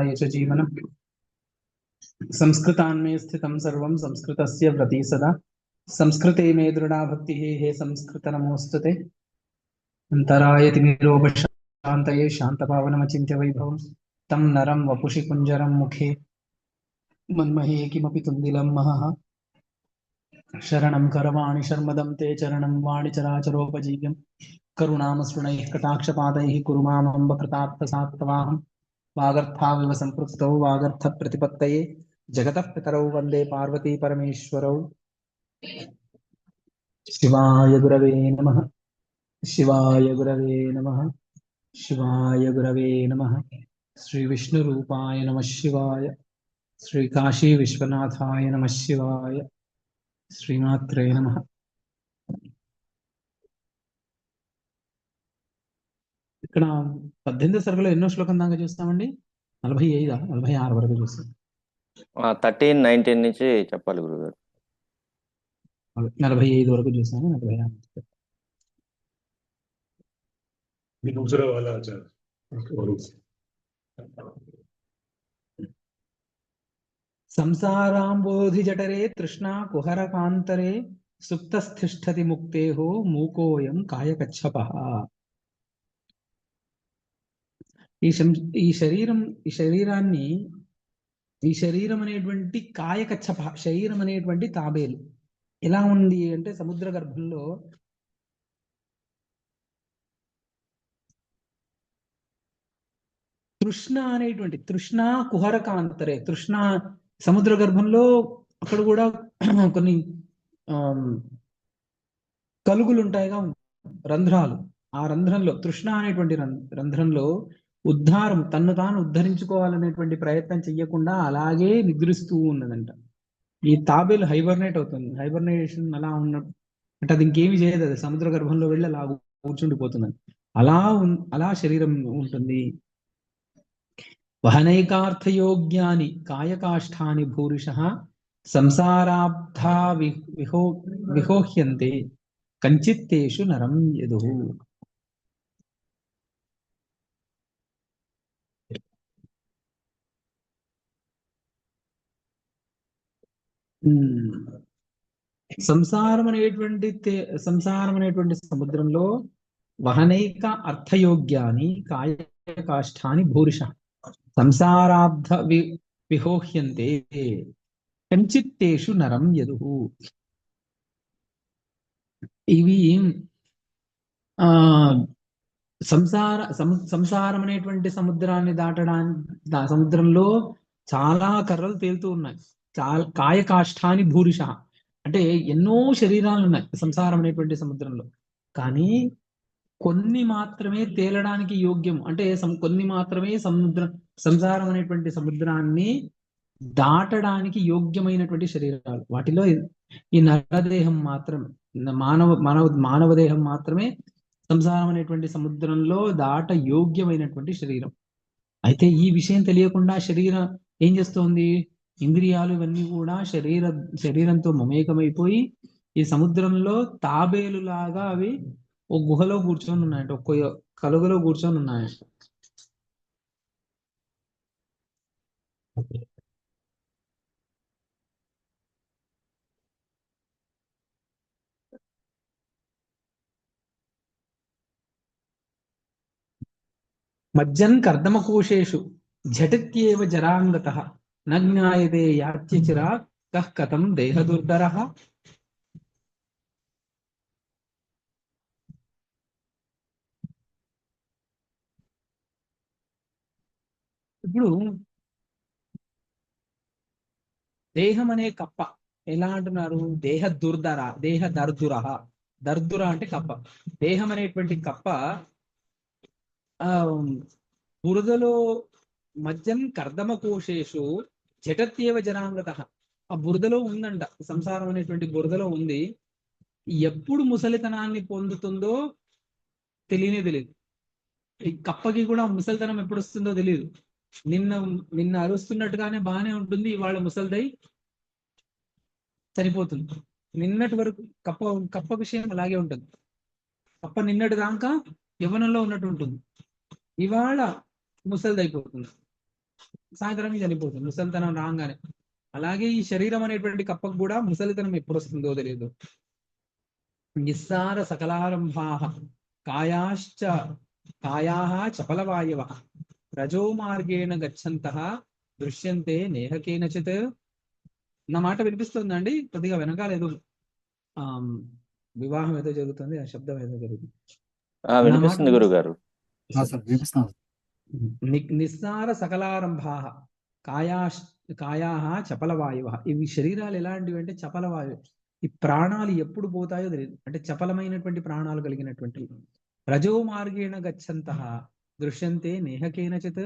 विहाय च जीवनम् संस्कृतान्मे स्थितं सर्वं संस्कृतस्य व्रती सदा संस्कृते मे दृढा भक्तिः हे संस्कृत नमोऽस्तुते अंतराय तिमिरोपशान्तये शान्तपावनमचिन्त्य वैभवं तं नरं वपुषि कुञ्जरं मुखे मन्महे किमपि तुन्दिलं महः शरणं करवाणि शर्मदं ते चरणं वाणि चराचरोपजीव्यं करुणामसृणैः कटाक्षपादैः कुरु मामम्ब कृतार्थसात्तवाहं वागर्थाविव सम्पृक्तौ वागर्थप्रतिपत्तये जगतः पितरौ वन्दे पार्वती परमेश्वरौ शिवाय गुरवे नमः शिवाय गुरवे नमः शिवाय गुरवे नमः श्रीविष्णुरूपाय नमः शिवाय श्रीकाशी विश्वनाथाय नमः शिवाय श्रीमात्रे नमः ఇక్కడ 18వ సర్గలో ఎన్నో శ్లోకం దాకా చూస్తామండి 45 46 వరకు చూస్తాం 13, 19 నుంచి చెప్పాలి గురుగారు. 45 వరకు చూస్తాము 46 दूसरा वाला आचार्य संसाराम्बोधि जठरे तृष्णा कुहरकान्तरे सुप्तस्तिष्ठति मुक्तेहो मूकोऽयं कायकच्छपः ఈ శరీరాన్ని ఈ శరీరం అనేటువంటి కాయకచ్చప శరీరం అనేటువంటి తాబేలు ఎలా ఉంది అంటే సముద్ర గర్భంలో తృష్ణ కుహరకాంతరే తృష్ణ సముద్ర గర్భంలో అక్కడ కూడా కొన్ని కలుగులు ఉంటాయిగా రంధ్రాలు ఆ రంధ్రంలో తృష్ణ అనేటువంటి రంధ్రంలో ఉద్ధారం తన్ను తాను ఉద్ధరించుకోవాలనేటువంటి ప్రయత్నం చెయ్యకుండా అలాగే నిద్రిస్తూ ఉన్నదంట. ఈ తాబేలు హైబర్నేట్ అవుతుంది. హైబర్నేషన్ అలా ఉన్నట్టు అంటే అది ఇంకేమి చేయదు, అది సముద్ర గర్భంలో వెళ్ళి అలా కూర్చుండిపోతుంది. అలా శరీరం ఉంటుంది. వహనైకార్థయోగ్యాని కాయకాష్ఠాని భూరిషః సంసారాబ్ధా విహోహ్యంతే కంచిత్తేషు నరం యదుః. సంసారం అనేటువంటి సముద్రంలో వహనైక అర్థయోగ్యాని కాయకాష్ఠాని భూరిష సంసారాబ్ధ విహోహ్యంతే కంచిత్తేషు నరం యదుః. ఇవి సంసారం అనేటువంటి సముద్రాన్ని దాటడానికి సముద్రంలో చాలా కర్రలు తేలుతూ ఉన్నాయి. కాయకాష్ఠాని భూరిష అంటే ఎన్నో శరీరాలు ఉన్నాయి సంసారం అనేటువంటి సముద్రంలో. కానీ కొన్ని మాత్రమే తేలడానికి యోగ్యం, అంటే కొన్ని మాత్రమే సంసారం అనేటువంటి సముద్రాన్ని దాటడానికి యోగ్యమైనటువంటి శరీరాలు. వాటిలో ఈ నరదేహం మాత్రమే, మానవ దేహం మాత్రమే సంసారం అనేటువంటి సముద్రంలో దాట యోగ్యమైనటువంటి శరీరం. అయితే ఈ విషయం తెలియకుండా శరీరం ఏం చేస్తోంది? ఇంద్రియాలు ఇవన్నీ కూడా శరీరంతో మమేకమైపోయి ఈ సముద్రంలో తాబేలులాగా అవి ఒక గుహలో కూర్చొని ఉన్నాయంట, ఒక్క కలుగులో కూర్చొని ఉన్నాయంట. మజ్జన్ కర్దమకోశేషు ఝటిత్యేవ జరాంగతః న జ్ఞాయతే యాత్యచిరా కః కథం దేహదుర్ధరః. ఇప్పుడు దేహం అనే కప్ప ఎలా అంటున్నారు? దేహ దర్దుర దర్దుర అంటే కప్ప. దేహం అనేటువంటి కప్ప బురదలో మజ్జన్ కర్దమకోశేషు జటత్యేవ జనాంగతః ఆ బురదలో ఉందంట, సంసారం అనేటువంటి బురదలో ఉంది. ఎప్పుడు ముసలితనాన్ని పొందుతుందో తెలియదు. ఈ కప్పకి కూడా ముసలితనం ఎప్పుడు వస్తుందో తెలియదు. నిన్న అరుస్తున్నట్టుగానే బాగానే ఉంటుంది, ఇవాళ ముసలిదై చనిపోతుంది. నిన్నటి వరకు కప్ప విషయం అలాగే ఉంటుంది. కప్ప నిన్నటి దాకా యవ్వనంలో ఉన్నట్టు ఉంటుంది, ఇవాళ ముసలిదైపోతుంది. సాయంత్రం చనిపోతుంది ముసలితనం రాగానే. అలాగే ఈ శరీరం అనేటువంటి కప్పకు కూడా ముసలితనం ఎప్పుడు వస్తుందో తెలియదు. నిస్సార సకలారంభా కాయాశ్చ కాయాః చపలవాయవః రజో మార్గేణ గచ్చంతః దృశ్యంతే నేహకేనచిత్. నా మాట వినిపిస్తుందండి? కొద్దిగా వెనకాల ఏదో వివాహం ఏదో జరుగుతుంది, ఆ శబ్దం ఏదో జరుగుతుంది. నా మాట వినిపిస్తుంది గురుగారు. నిస్సార సకలారంభా కాయాః చపలవాయువః. ఇవి శరీరాలు ఎలాంటివి అంటే చపలవాయువు. ఈ ప్రాణాలు ఎప్పుడు పోతాయో తెలియదు, అంటే చపలమైనటువంటి ప్రాణాలు కలిగినటువంటి. రజో మార్గేణ గచ్చంతః దృశ్యంతే నేహకేనచిత్.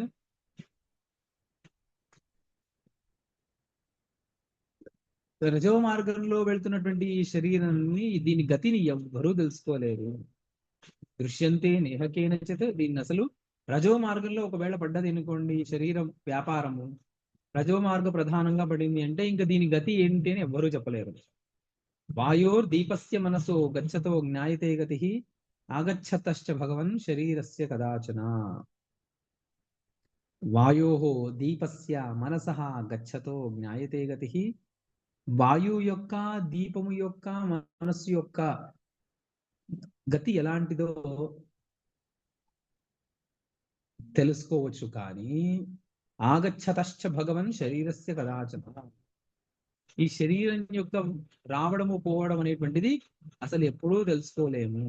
రజో మార్గంలో వెళ్తున్నటువంటి ఈ శరీరాన్ని, దీని గతిని ఎవ్వరూ తెలుసుకోలేరు. దృశ్యంతే నేహకేనచిత్. దీన్ని అసలు రజో మార్గంలో ఒకవేళ పడ్డది అనుకోండి, శరీరం వ్యాపారము రజో మార్గ ప్రధానంగా పడింది అంటే ఇంకా దీని గతి ఏంటి అని ఎవ్వరూ చెప్పలేరు. వాయోర్ దీపస్య మనసో గచ్చతో జ్ఞాయతే గతి ఆగచ్చతశ్చ భగవన్ శరీరస్య కదాచన. వాయోః దీపస్య మనసః గచ్చతో జ్ఞాయతే గతి. వాయువు యొక్క, దీపము యొక్క, మనస్సు యొక్క గతి ఎలాంటిదో తెలుసుకోవచ్చు, కానీ ఆగచ్చతశ్చ భగవన్ శరీరస్య కదాచన. ఈ శరీరం యొక్క రావడము పోవడం అనేటువంటిది అసలు ఎప్పుడూ తెలుసుకోలేము.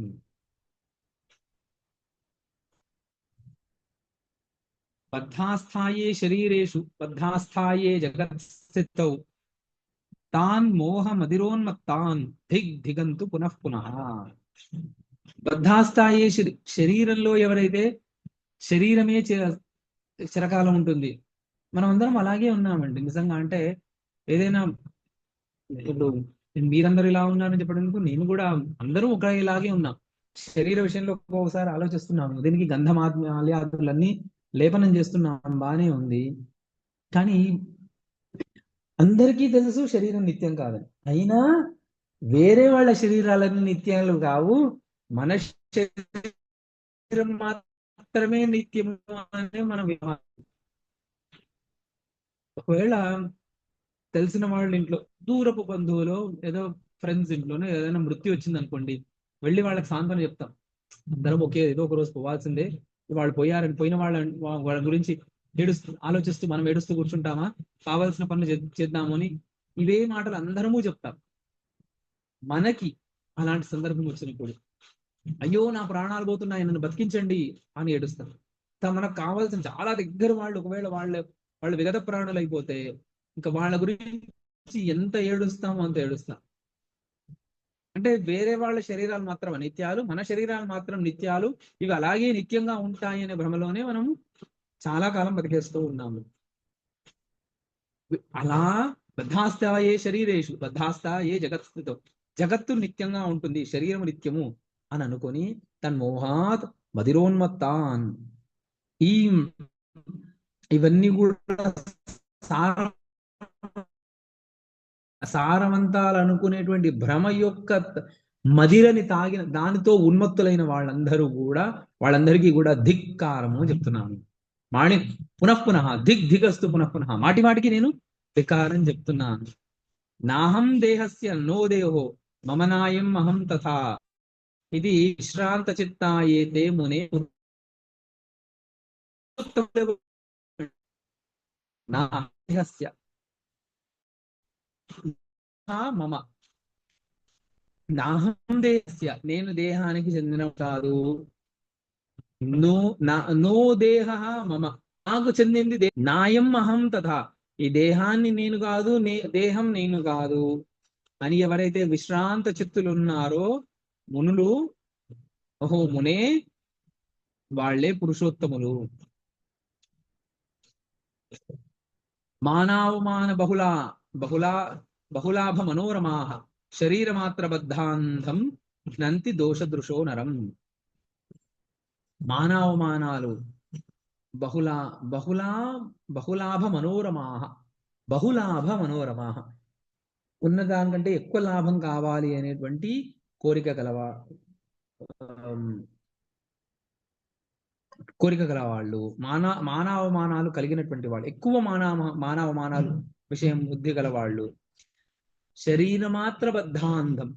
బద్ధాస్థాయే శరీరేషు బద్ధాస్థాయే జగత్స్థితౌ తాన్ మోహమదిరోన్మత్తాన్ దిగంతు పునః పునః. బద్ధాస్థాయే శరీరంలో ఎవరైతే శరీరమే చిరకాలం ఉంటుంది, మనం అందరం అలాగే ఉన్నామండి నిజంగా. అంటే ఏదైనా ఇప్పుడు మీరందరూ ఇలా ఉన్నారని చెప్పడానికి నేను కూడా, అందరూ ఒక ఇలాగే ఉన్నాం. శరీర విషయంలో ఒక్కొక్కసారి ఆలోచిస్తున్నాము, దీనికి గంధమాల్యాదులన్నీ లేపనం చేస్తున్నాం, బానే ఉంది. కానీ అందరికీ తెలుసు శరీరం నిత్యం కాదని. అయినా వేరే వాళ్ళ శరీరాలన్నీ నిత్యాలు కావు, మన శరీరం మాత్రమే నిత్యము అనే మన విధానం. ఒకవేళ తెలిసిన వాళ్ళ ఇంట్లో, దూరపు బంధువులో, ఏదో ఫ్రెండ్స్ ఇంట్లోనే ఏదైనా మృత్యు వచ్చింది అనుకోండి, వెళ్ళి వాళ్ళకి సాంత్వన చెప్తాం. అందరం ఏదో ఒక రోజు పోవాల్సిందే, వాళ్ళు పోయారని పోయిన వాళ్ళ గురించి ఆలోచిస్తూ మనం ఏడుస్తూ కూర్చుంటామా? కావాల్సిన పనులు చేద్దాము అని ఇవే మాటలు అందరము చెప్తాం. మనకి అలాంటి సందర్భం వచ్చినప్పుడు, అయ్యో నా ప్రాణాలు పోతున్నాయి, నన్ను బతికించండి అని ఏడుస్తాం. మనకు కావాల్సిన చాలా దగ్గర వాళ్ళు ఒకవేళ వాళ్ళు విగత ప్రాణులు అయిపోతే ఇంకా వాళ్ళ గురించి ఎంత ఏడుస్తామో అంత ఏడుస్తాం. అంటే వేరే వాళ్ళ శరీరాలు మాత్రం అనిత్యాలు, మన శరీరాలు మాత్రం నిత్యాలు, ఇవి అలాగే నిత్యంగా ఉంటాయి అనే భ్రమలోనే మనం చాలా కాలం బతికేస్తూ ఉన్నాము. అలా బద్ధాస్థాయే శరీరేషు బద్ధాస్థాయే జగత్స్థితో, జగత్తు నిత్యంగా ఉంటుంది, శరీరము నిత్యము అని అనుకొని తన్మోహాత్ మదిరోన్మత్తాన్. ఇవన్నీ కూడా సారవంతాలు అనుకునేటువంటి భ్రమ యొక్క మదిరని తాగిన దానితో ఉన్మత్తులైన వాళ్ళందరికీ కూడా ధిక్కారము చెప్తున్నాను. పునః దిగస్తు పునః మాటి మాటికి నేను ధిక్కారం చెప్తున్నాను. నాహం దేహస్య నో దేహో మమ నాయం అహం తథా ఇది విశ్రాంత చిత్తాయేతే మునే. నా దేహస్య మమ నాహం దేహస్య, నేను దేహానికి చెందిన కాదు. నో దేహ మమ, నాకు చెందింది నాయం అహం తథా, ఈ దేహాన్ని నేను కాదు, దేహం నేను కాదు అని ఎవరైతే విశ్రాంత చిత్తులు ఉన్నారో మునులు, ఓహో మునే, వాళ్లే పురుషోత్తములు. మానావమాన బహులాభ మనోరమా శరీరమాత్ర బద్ధాంధం ఘ్నంతి దోషదృశో నరం. మానావమానాలు, బహులాభ మనోరమా, ఉన్నదానికంటే ఎక్కువ లాభం కావాలి అనేటువంటి కోరిక కలవా, కోరిక గల వాళ్ళు, మానవమానాలు కలిగినటువంటి వాళ్ళు, ఎక్కువ మానవమానాలు విషయం బుద్ధి గల వాళ్ళు, శరీరమాత్ర బద్ధాంధం,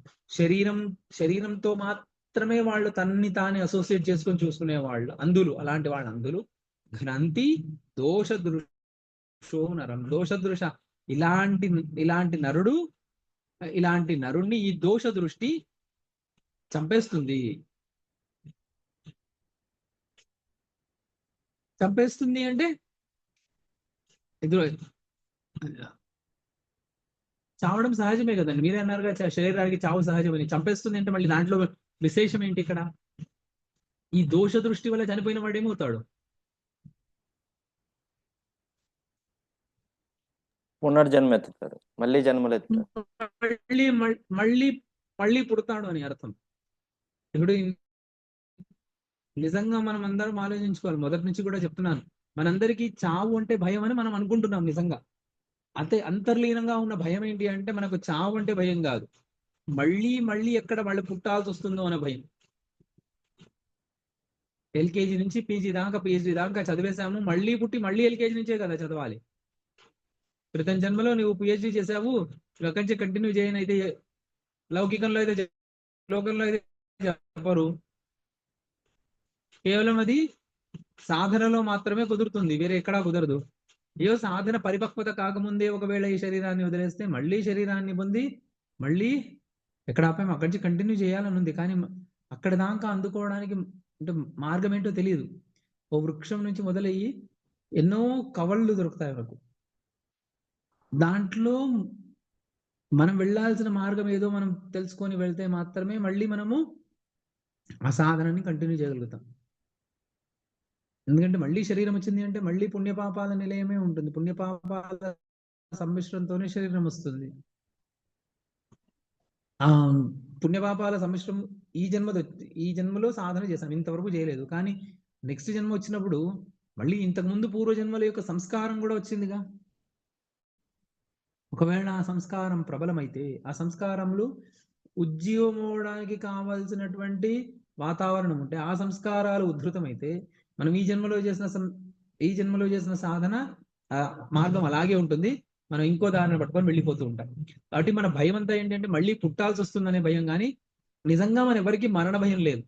శరీరంతో మాత్రమే వాళ్ళు తన్ని తానే అసోసియేట్ చేసుకొని చూసుకునే వాళ్ళు అందులు, అలాంటి వాళ్ళు అందులు. ఘ్నంతి దోషదృశో నరం, దోషదృశ, ఇలాంటి నరుణ్ణి ఈ దోష దృష్టి చంపేస్తుంది. చంపేస్తుంది అంటే ఎదురు చావడం సహజమే కదండి, మీరే అన్నారుగా శరీరానికి చావు సహజమని. చంపేస్తుంది అంటే మళ్ళీ దాంట్లో విశేషం ఏంటి ఇక్కడ? ఈ దోష దృష్టి వల్ల చనిపోయిన వాడు ఏమవుతాడు? పునర్జన్మ ఎత్తుతాడు, మళ్ళీ జన్మలు ఎత్తుతాడు, మళ్ళీ మళ్ళీ మళ్ళీ పుడతాడు అని అర్థం. ఇప్పుడు నిజంగా మనం అందరం ఆలోచించుకోవాలి, మొదటి నుంచి కూడా చెప్తున్నాను, మనందరికీ చావు అంటే భయం అని మనం అనుకుంటున్నాం. నిజంగా అంతే అంతర్లీనంగా ఉన్న భయం ఏంటి అంటే, మనకు చావు అంటే భయం కాదు, మళ్ళీ ఎక్కడ వాళ్ళు పుట్టాల్సి వస్తుందో అనే భయం. ఎల్కేజీ నుంచి పీజీ దాకా పిహెచ్డి దాకా చదివేశాము, మళ్ళీ పుట్టి మళ్ళీ ఎల్కేజీ నుంచే కదా చదవాలి. క్రితం జన్మలో నువ్వు పిహెచ్డి చేసావు, ఇక్కడి నుంచి కంటిన్యూ చేయని అయితే లౌకికంలో అయితే లోకంలో అయితే చెప్పరు. కేవలం అది సాధనలో మాత్రమే కుదురుతుంది, వేరే ఎక్కడా కుదరదు. ఏదో సాధన పరిపక్వత కాకముందే ఒకవేళ ఈ శరీరాన్ని వదిలేస్తే మళ్ళీ శరీరాన్ని పొంది మళ్ళీ ఎక్కడ ఆపాము అక్కడి నుంచి కంటిన్యూ చేయాలని ఉంది. కానీ అక్కడ దాకా అందుకోవడానికి అంటే మార్గం ఏంటో తెలియదు. ఓ వృక్షం నుంచి మొదలయ్యి ఎన్నో కవళ్ళు దొరుకుతాయి మనకు, దాంట్లో మనం వెళ్ళాల్సిన మార్గం ఏదో మనం తెలుసుకొని వెళ్తే మాత్రమే మళ్ళీ మనము ఆ సాధనని కంటిన్యూ చేయగలుగుతాం. ఎందుకంటే మళ్ళీ శరీరం వచ్చింది అంటే మళ్ళీ పుణ్యపాపాల నిలయమే ఉంటుంది, పుణ్యపాపాల సమ్మిశ్రంతోనే శరీరం వస్తుంది. ఆ పుణ్యపాపాల సమ్మిశ్రం ఈ జన్మలో సాధన చేశాం, ఇంతవరకు చేయలేదు. కానీ నెక్స్ట్ జన్మ వచ్చినప్పుడు మళ్ళీ ఇంతకుముందు పూర్వజన్మల యొక్క సంస్కారం కూడా వచ్చిందిగా. ఒకవేళ ఆ సంస్కారం ప్రబలమైతే, ఆ సంస్కారంలో ఉజ్జీవమవడానికి కావాల్సినటువంటి వాతావరణం ఉంటే, ఆ సంస్కారాలు ఉద్ధృతమైతే మనం ఈ జన్మలో చేసిన సాధన మార్గం అలాగే ఉంటుంది. మనం ఇంకో దారిని పట్టుకొని వెళ్ళిపోతూ ఉంటాం. కాబట్టి మన భయం అంతా ఏంటంటే మళ్ళీ పుట్టాల్సి వస్తుందనే భయం, కానీ నిజంగా మన ఎవరికి మరణ భయం లేదు.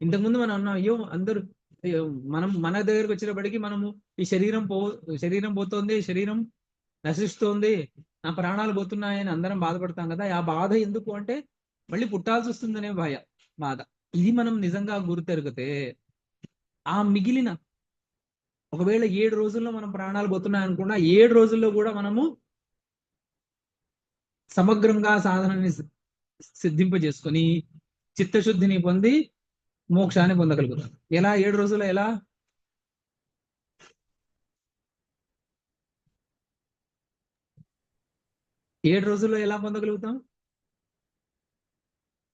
ఇంతకుముందు మనం అన్నాం, అయ్యో అందరూ మన దగ్గరకు వచ్చినప్పటికీ మనము ఈ శరీరం పోతుంది, శరీరం నశిస్తోంది, నా ప్రాణాలు పోతున్నాయని అందరం బాధపడతాం కదా. ఆ బాధ ఎందుకు అంటే మళ్ళీ పుట్టాల్సి వస్తుందనే బాధ. ఇది మనం నిజంగా గుర్తెరిగితే ఆ మిగిలిన ఒకవేళ 7 రోజుల్లో మనం ప్రాణాలు పోతున్నాయి అనుకున్నా, 7 రోజుల్లో కూడా మనము సమగ్రంగా సాధనని సిద్ధింపజేసుకొని చిత్తశుద్ధిని పొంది మోక్షాన్ని పొందగలుగుతాం. ఎలా? 7 రోజుల్లో ఎలా? ఏడు రోజుల్లో ఎలా పొందగలుగుతాం?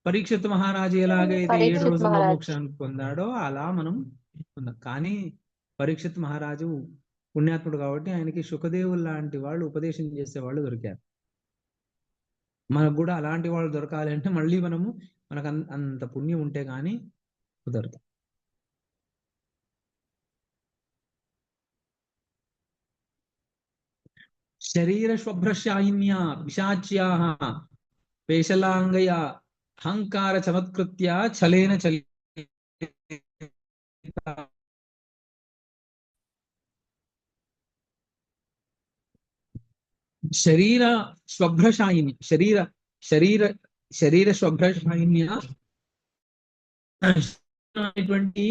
పరీక్షిత్ మహారాజు ఎలాగైతే 7 రోజుల్లో మోక్షాన్ని పొందాడో అలా మనం పొందాం. కానీ పరీక్షిత్ మహారాజు పుణ్యాత్ముడు కాబట్టి ఆయనకి శుకదేవులు లాంటి వాళ్ళు ఉపదేశం చేసేవాళ్ళు దొరికారు. మనకు కూడా అలాంటి వాళ్ళు దొరకాలి అంటే మళ్ళీ మనకు అంత పుణ్యం ఉంటే కానీ కుదరదు. శరీర స్వభ్రశాయిన్యా పిశాచ్యా పేశలాంగయ అహంకార చమత్కృత్య చలేన చలి శరీర స్వభ్రశాయిని శరీర స్వభ్రశాయిన్య అనేటువంటి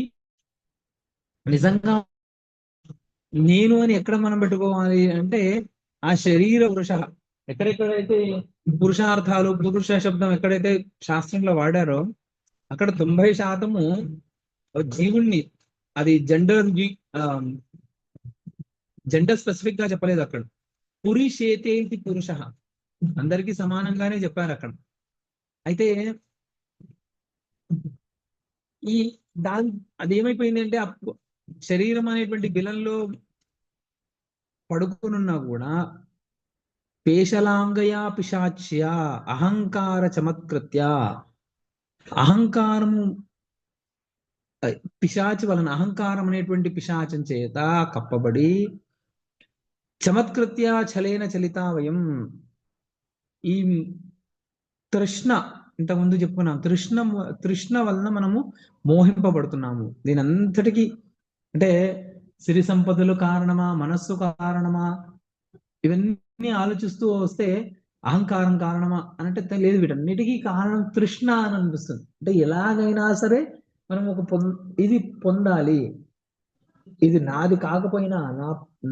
నిజంగా నేను అని ఎక్కడ మనం పెట్టుకోవాలి అంటే ఆ శరీర పురుష, ఎక్కడెక్కడైతే పురుషార్థాలు పురుష శబ్దం ఎక్కడైతే శాస్త్రంలో వాడారో అక్కడ 90% జీవుణ్ణి, అది జెండర్ స్పెసిఫిక్ గా చెప్పలేదు అక్కడ. పురుషేతేతి పురుష, అందరికీ సమానంగానే చెప్పారు అక్కడ. అయితే అదేమైపోయింది అంటే శరీరం అనేటువంటి బిలంలో పడుకునున్నా కూడా పేశలాంగయా పిశాచ్య అహంకార చమత్కృత్య, అహంకారము పిశాచి వలన, అహంకారం అనేటువంటి పిశాచం చేత కప్పబడి చమత్కృత్య ఛలేన చలిత వయం, ఈ తృష్ణ, ఇంతకుముందు చెప్పుకున్నాం, తృష్ణ వలన మనము మోహింపబడుతున్నాము. దీని అంతటికి అంటే సిరి సంపదలు కారణమా, మనస్సు కారణమా, ఇవన్నీ ఆలోచిస్తూ వస్తే అహంకారం కారణమా అని అంటే లేదు, వీటన్నిటికీ కారణం తృష్ణ అని అనిపిస్తుంది. అంటే ఎలాగైనా సరే మనం ఇది పొందాలి, ఇది నాది కాకపోయినా,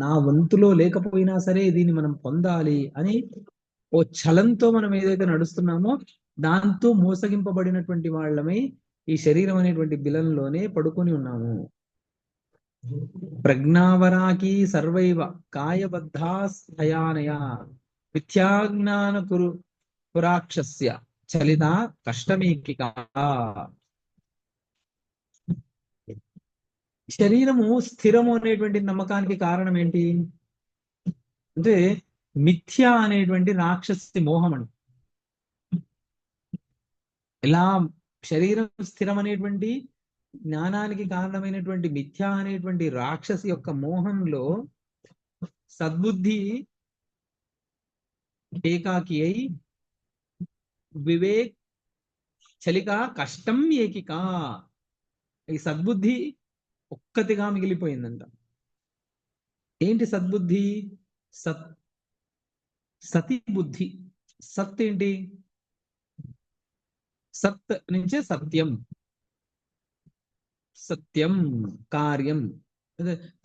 నా వంతులో లేకపోయినా సరే దీన్ని మనం పొందాలి అని ఓ ఛలంతో మనం ఏదైతే నడుస్తున్నామో దాంతో మోసగింపబడినటువంటి వాళ్ళమై ఈ శరీరం అనేటువంటి బిలంలోనే పడుకొని ఉన్నాము. ప్రజ్ఞావరాకి సర్వైవ కాయబద్ధా స్థయానయ మిథ్యాజ్ఞాన కురాక్షస్య చలిత కష్టమేకిక. శరీరము స్థిరము అనేటువంటి నమ్మకానికి కారణం ఏంటి అంటే మిథ్య అనేటువంటి రాక్షసి మోహం అండి. ఇలా శరీరం స్థిరం అనేటువంటి జ్ఞానానికి కారణమైనటువంటి మిథ్య అనేటువంటి రాక్షసి యొక్క మోహంలో సద్బుద్ధి ఏకాకి అయి వివేక్ చలిక కష్టం ఏకిక, ఈ సద్బుద్ధి ఒక్కతిగా మిగిలిపోయిందంట. ఏంటి సద్బుద్ధి? సతి బుద్ధి. సత్ ఏంటి? సత్ నుంచే సత్యం, సత్యం కార్యం,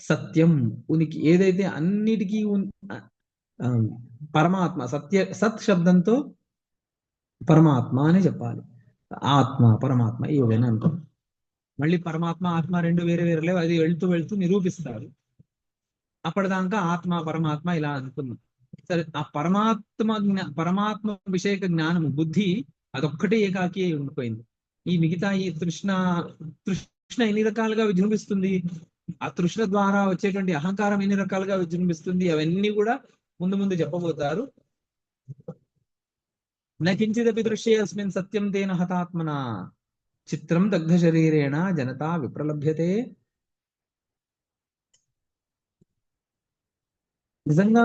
సత్యం ఉనికి, ఏదైతే అన్నిటికీ పరమాత్మ, సత్ శబ్దంతో పరమాత్మ అని చెప్పాలి. ఆత్మ పరమాత్మ ఏదైనా అనుకో, మళ్ళీ పరమాత్మ ఆత్మ రెండు వేరే వేరే లేవు, అది వెళ్తూ నిరూపిస్తారు. అప్పటిదాకా ఆత్మ పరమాత్మ ఇలా అనుకున్నాం. సరే, ఆ పరమాత్మ విషయక జ్ఞానము బుద్ధి అదొక్కటే ఏకాకి అయి ఉండిపోయింది. ఈ మిగతా ఈ తృష్ణ ఎన్ని రకాలుగా విజృంభిస్తుంది, ఆ తృష్ణ ద్వారా వచ్చేటువంటి అహంకారం ఎన్ని రకాలుగా విజృంభిస్తుంది, అవన్నీ కూడా ముందు చెప్పబోతారు. నకించిదపి దృశ్యే అస్మిన్ సత్యం తేన హతాత్మన చిత్రం దగ్ధ శరీరేణ జనతా విప్రలభ్యతే. నిజంగా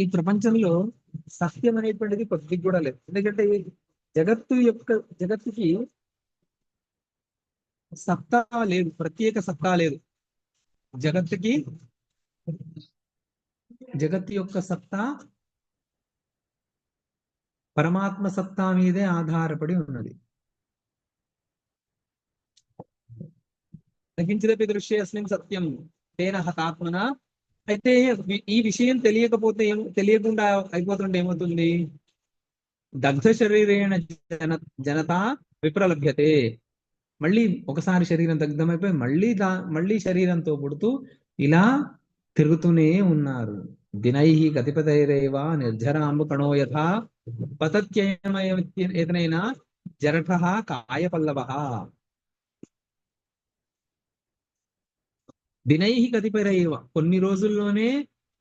ఈ ప్రపంచంలో సత్యం అనేటువంటిది కొద్దిగా కూడా లేదు. ఎందుకంటే జగత్తుకి సత్తా లేదు, ప్రత్యేక సత్తా లేదు. జగత్తు యొక్క సత్తా పరమాత్మ సత్తా మీదే ఆధారపడి ఉన్నది. నకించిదపి దృశ్యే అస్మిన్ సత్యం తేన హతాత్మన. అయితే ఈ విషయం తెలియకుండా అయిపోతుంటే ఏమవుతుంది? దగ్ధ శరీరేణ జనతా విప్రలభ్యతే. మళ్ళీ ఒకసారి శరీరం దగ్ధమైపోయి మళ్ళీ శరీరంతో పుడుతూ ఇలా తిరుగుతూనే ఉన్నారు. దినై కతిపతైరేవ నిర్జరాంబు కణో యథా పతత్యయనైనా జరఠ కాయపల్లవ. దినై కతిపతైరేవ, కొన్ని రోజుల్లోనే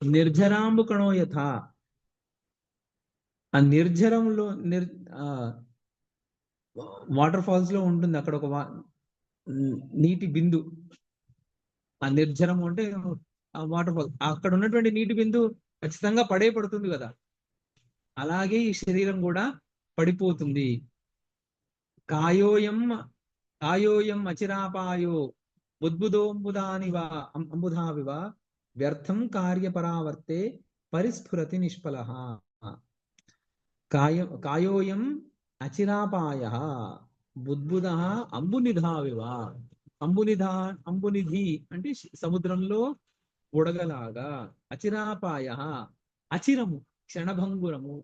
నిర్జరాంబు కణో యథా, ఆ నిర్జరంలో వాటర్ ఫాల్స్ లో ఉంటుంది అక్కడ ఒక నీటి బిందు. ఆ నిర్జరం అంటే ఆ వాటర్ ఫాల్, అక్కడ ఉన్నటువంటి నీటి బిందు ఖచ్చితంగా పడుతుంది కదా, అలాగే ఈ శరీరం కూడా పడిపోతుంది. కాయోయం అచిరాపాయో అంబుధావివ వ్యర్థం కార్యపరావర్తే పరిస్ఫురతి నిష్ఫలః. కాయోయం అచిరాపాయ బుద్బుదః అంబునిధావివ. అంబునిధి అంటే సముద్రంలో బుడగలాగా, అచిరాపాయ అచిరము క్షణభంగురము,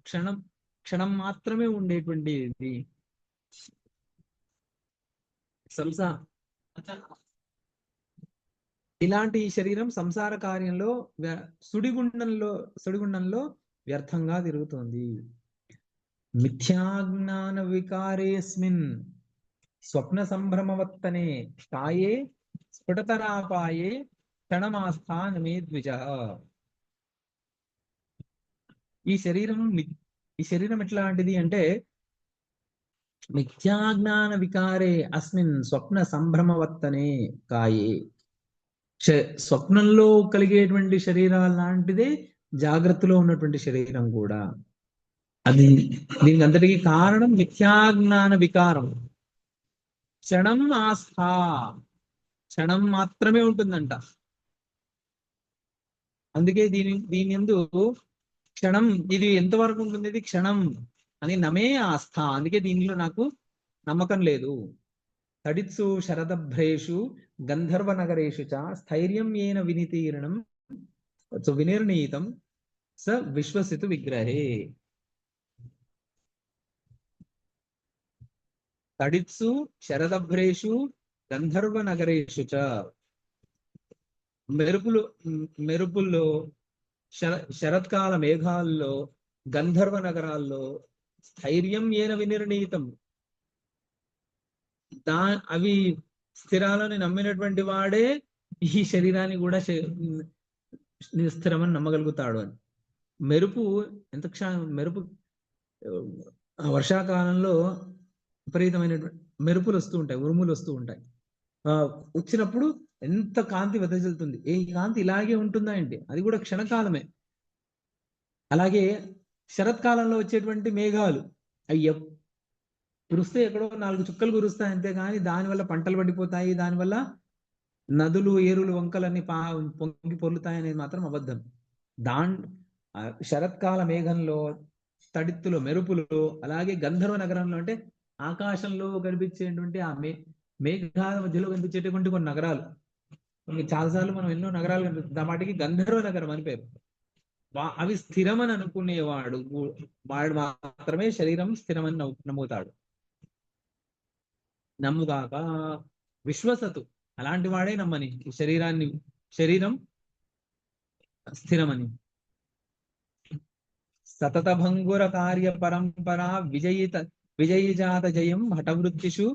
క్షణం మాత్రమే ఉండేటువంటిది. ఇలాంటి శరీరం సంసార కార్యంలో సుడిగుండంలో వ్యర్థంగా తిరుగుతోంది. మిథ్యాజ్ఞాన వికారేస్మిన్ స్వప్న సంభ్రమవత్తనే కాయే స్ఫుటతరాపాయే క్షణమాస్థానమే ద్విజ. ఈ శరీరం ఎట్లాంటిది అంటే మిథ్యాజ్ఞాన వికారే అస్మిన్ స్వప్న సంభ్రమవర్తనే కాయే. స్వప్నంలో కలిగేటువంటి శరీరాలు లాంటిదే జాగ్రత్తలో ఉన్నటువంటి శరీరం కూడా. అది దీనికి అంతటికి కారణం మిథ్యాజ్ఞాన వికారం. క్షణం ఆస్థా, క్షణం మాత్రమే ఉంటుందంట. అందుకే దీని యందు క్షణం, ఇది ఎంతవరకు ఉంటుంది, ఇది క్షణం అని నమే ఆస్థ. అందుకే దీనిలో నాకు నమ్మకం లేదు. తడిత్సు శరదభ్రేషు గంధర్వ నగరేషు చ స్థైర్యం ఏన వినితీర్ణం వినిర్ణీతం స విశ్వసితు విగ్రహే. తడిత్సు శరదభ్రేషు గంధర్వ నగరేషు చ, మెరుపుల్లో శరత్కాల మేఘాల్లో గంధర్వ నగరాల్లో స్థైర్యం ఏన వినిర్ణీతం, అవి స్థిరాలని నమ్మినటువంటి వాడే ఈ శరీరాన్ని కూడా స్థిరమని నమ్మగలుగుతాడు అని. మెరుపు మెరుపు వర్షాకాలంలో విపరీతమైనటువంటి మెరుపులు వస్తూ ఉంటాయి, ఉరుములు వస్తూ ఉంటాయి. వచ్చినప్పుడు ఎంత కాంతి వెదజల్లుతుంది. ఈ కాంతి ఇలాగే ఉంటుందా ఏంటి? అది కూడా క్షణకాలమే. అలాగే శరత్కాలంలో వచ్చేటువంటి మేఘాలు అవి కురిస్తే ఎక్కడో 4 చుక్కలు కురుస్తాయి అంతే, కానీ దానివల్ల పంటలు పడిపోతాయి, దానివల్ల నదులు ఏరులు వంకలన్నీ పొంగి పొర్లుతాయి అనేది మాత్రం అబద్ధం. శరత్కాల మేఘంలో, తడిత్తులో, మెరుపులు, అలాగే గంధర్వ నగరంలో అంటే ఆకాశంలో కనిపించేటువంటి ఆ మేఘాల మధ్యలో కనిపించేటువంటి కొన్ని నగరాలు. చాలాసార్లు మనం ఎన్నో నగరాలు కనిపిస్తుంది, వాటికి గంధర్వ నగరం అని పేరు. అవి స్థిరమని అనుకునేవాడు వాడు మాత్రమే శరీరం స్థిరమని నమ్ముతాడు. నమ్ముగాక విశ్వసతు, అలాంటి వాడే నమ్మని శరీరం స్థిరమని. సతత భంగుర కార్య పరంపరా విజయజాత జయం హఠవృత్తిషు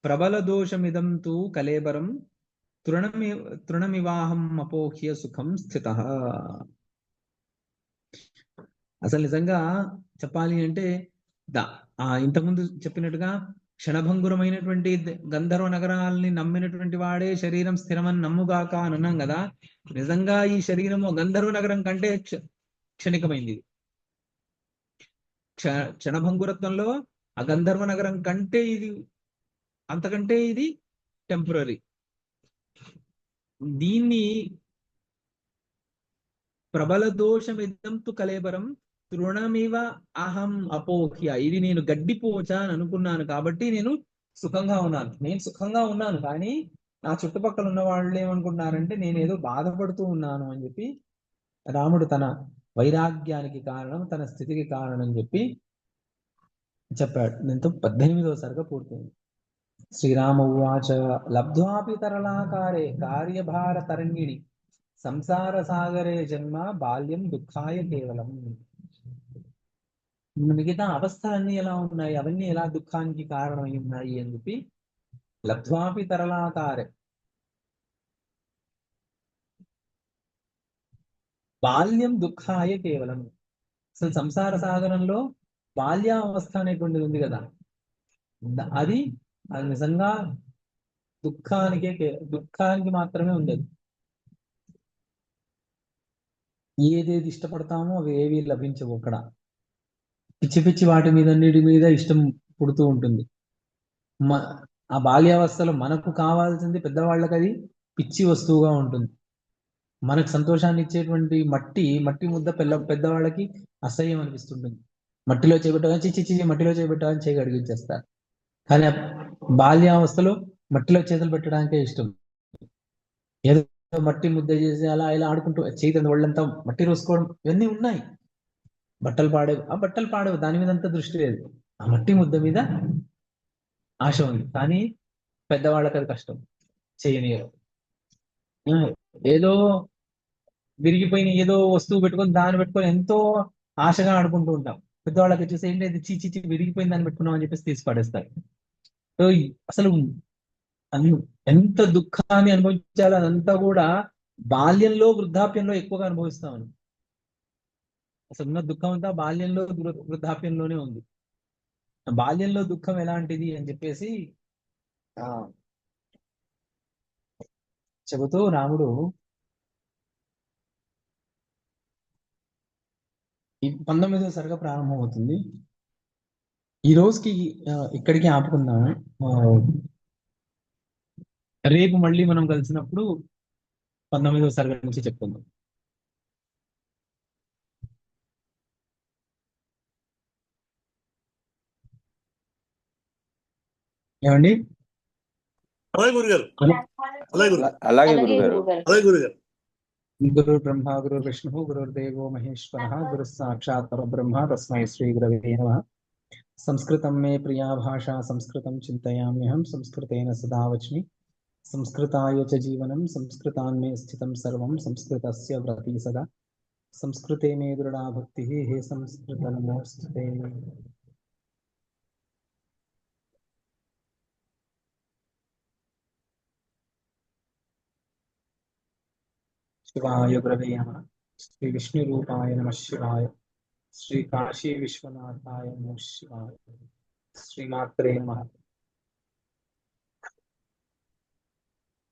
ప్రబల దోషమిదం తు కలేబరం తృణమివాహం అపోహ్య సుఖం స్థిత. అసలు నిజంగా చెప్పాలి అంటే ఇంతకుముందు చెప్పినట్టుగా క్షణభంగురమైనటువంటి గంధర్వ నగరాలని నమ్మినటువంటి వాడే శరీరం స్థిరమని నమ్ముగాక అని అన్నాం కదా. నిజంగా ఈ శరీరము గంధర్వ నగరం కంటే క్షణికమైంది. క్షణభంగురత్వంలో ఆ గంధర్వ నగరం కంటే అంతకంటే ఇది టెంపరీ. దీన్ని ప్రబల దోషమిదం తు కలేబరం తృణమివ అహం అపోహ్య, ఇది నేను గడ్డిపోచా అని అనుకున్నాను కాబట్టి నేను సుఖంగా ఉన్నాను. నేను సుఖంగా ఉన్నాను, కానీ నా చుట్టుపక్కల ఉన్న వాళ్ళు ఏమనుకుంటున్నారంటే నేను ఏదో బాధపడుతూ ఉన్నాను అని చెప్పి రాముడు తన వైరాగ్యానికి కారణం, తన స్థితికి కారణం అని చెప్పి చెప్పాడు. దీంతో 18వ సర్గ పూర్తయింది. శ్రీరామ ఉవాచ లబ్ధ్వాపి తరళాకారే కార్యభార తరంగిణి సంసార సాగరే జన్మ బాల్యం దుఃఖాయ కేవలం. మిగతా అవస్థలన్నీ ఎలా ఉన్నాయి, అవన్నీ ఎలా దుఃఖానికి కారణమై ఉన్నాయి అని చెప్పి లబ్ధ్వాపి తరళాకారే బాల్యం దుఃఖాయ కేవలం. అసలు సంసార సాగరంలో బాల్యావస్థ అనేటువంటిది ఉంది కదా, అది నిజంగా దుఃఖానికి మాత్రమే ఉండదు. ఏదేది ఇష్టపడతామో అవి ఏవి లభించవు. అక్కడ పిచ్చి పిచ్చి వాటి మీద ఇష్టం పుడుతూ ఉంటుంది. ఆ బాల్యావస్థలో మనకు కావాల్సింది పెద్దవాళ్ళకి అది పిచ్చి వస్తువుగా ఉంటుంది. మనకు సంతోషాన్ని ఇచ్చేటువంటి మట్టి ముద్ద పెద్దవాళ్ళకి అసహ్యం అనిపిస్తుంటుంది. మట్టిలో చేయబెట్టగా చిచ్చి మట్టిలో చేయబెట్టగాని చేయి అడిగించేస్తారు. కానీ బాల్యావస్థలో మట్టిలో చేతులు పెట్టడానికే ఇష్టం. ఏదో మట్టి ముద్ద చేసి అలా ఇలా ఆడుకుంటూ చేతి ఒళ్ళంతా మట్టి రోసుకోవడం ఇవన్నీ ఉన్నాయి. బట్టలు పాడేవి దాని మీద అంతా దృష్టి లేదు, ఆ మట్టి ముద్ద మీద ఆశ ఉంది. కానీ పెద్దవాళ్ళకి అది కష్టం, చేయనియరు. ఏదో విరిగిపోయిన ఏదో వస్తువు దాన్ని పెట్టుకొని ఎంతో ఆశగా ఆడుకుంటూ ఉంటాం. పెద్దవాళ్ళకి వచ్చేసి ఏంటి చీచి విరిగిపోయిన దాన్ని పెట్టుకున్నాం అని చెప్పేసి తీసి పడేస్తారు. అసలు ఎంత దుఃఖాన్ని అనుభవించాలో అదంతా కూడా బాల్యంలో వృద్ధాప్యంలో ఎక్కువగా అనుభవిస్తామని. అసలు ఉన్న దుఃఖం అంతా బాల్యంలో వృద్ధాప్యంలోనే ఉంది. బాల్యంలో దుఃఖం ఎలాంటిది అని చెప్పేసి ఆ చెబుతూ రాముడు ఈ 19వ సర్గ ప్రారంభమవుతుంది. ఈ రోజుకి ఇక్కడికి ఆపుకుందాము. ఆ, రేపు మళ్ళీ మనం కలిసినప్పుడు 19వ సర్గ నుంచి చెప్పుకుందాం. ఏమండి? అలాగే గురుగారు. అలా- అలాగే గురు. అలాగే అలాగే గురుగారు. గురుగారు. అలాగే గురుగారు. గురు బ్రహ్మ గురు విష్ణు గురుర్దేవో మహేశ్వర గురు సాక్షాత్ పరబ్రహ్మ తస్మై శ్రీ గురవే నమః. సంస్కృతం మే ప్రియా భాషా సంస్కృతం చింతయామ్యహం సంస్కృతేన సదా వచ్మి సంస్కృతాయ చ జీవనం సంస్కృతాన్మే స్థితం సర్వం సంస్కృతస్య వ్రతి సదా సంస్కృతే మే దృఢా భక్తి హే సంస్కృత నమోస్తుతే. శివాయ గురవే నమః. శ్రీ విష్ణు రూపాయ నమః శివాయ. శ్రీ కాశీ విశ్వనాథాయ నమః శివాయ. శ్రీమాత్రే నమః.